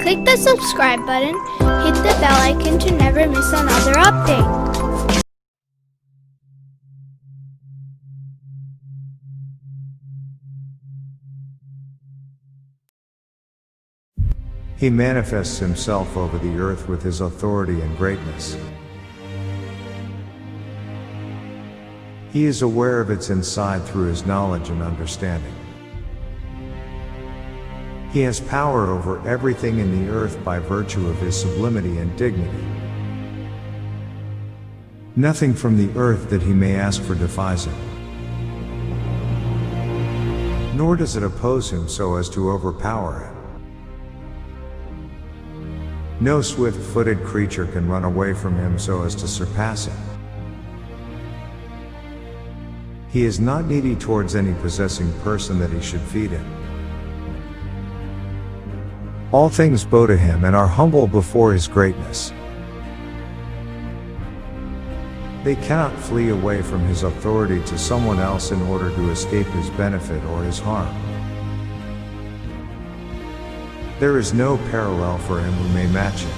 Click the subscribe button, hit the bell icon to never miss another update. He manifests himself over the earth with his authority and greatness. He is aware of its inside through his knowledge and understanding. He has power over everything in the earth by virtue of his sublimity and dignity. Nothing from the earth that he may ask for defies him, nor does it oppose him so as to overpower him. No swift-footed creature can run away from him so as to surpass him. He is not needy towards any possessing person that he should feed him. All things bow to him and are humble before his greatness. They cannot flee away from his authority to someone else in order to escape his benefit or his harm. There is no parallel for him who may match him,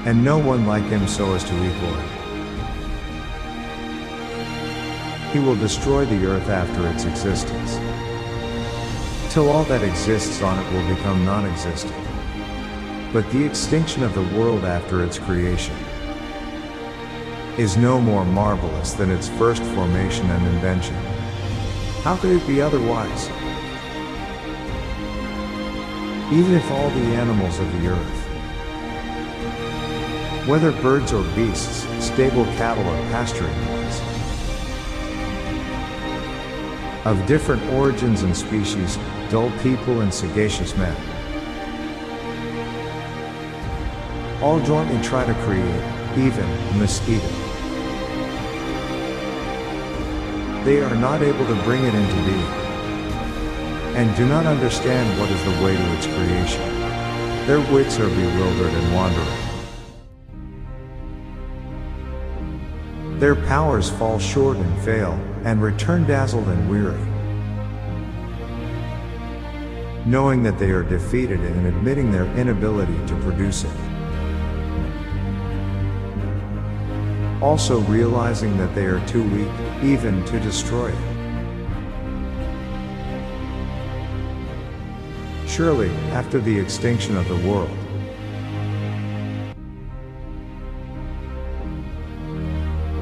and no one like him so as to equal him. He will destroy the earth after its existence, till all that exists on it will become non-existent. But the extinction of the world after its creation is no more marvelous than its first formation and invention. How could it be otherwise? Even if all the animals of the earth, whether birds or beasts, stable cattle or pasturing ones, of different origins and species, dull people and sagacious men, all jointly try to create, even a mosquito, they are not able to bring it into being, and do not understand what is the way to its creation. Their wits are bewildered and wandering. Their powers fall short and fail, and return dazzled and weary, knowing that they are defeated and admitting their inability to produce it. Also realizing that they are too weak, even to destroy it. Surely, after the extinction of the world,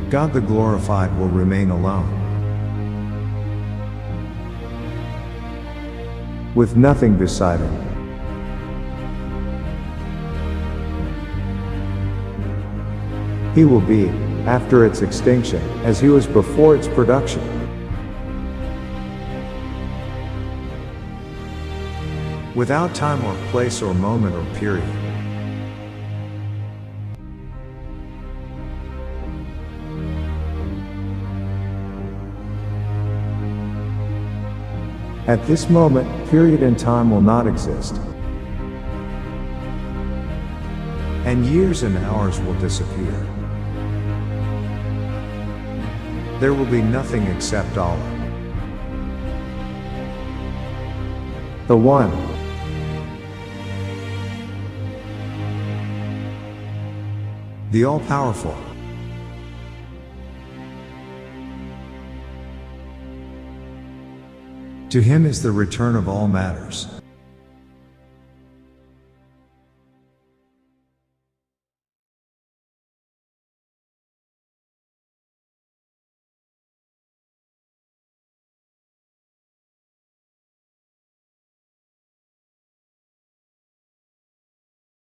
God the glorified will remain alone, with nothing beside him. He will be, after its extinction, as he was before its production. Without time or place or moment or period. At this moment, period and time will not exist, and years and hours will disappear. There will be nothing except Allah, the One, the All-Powerful. To him is the return of all matters.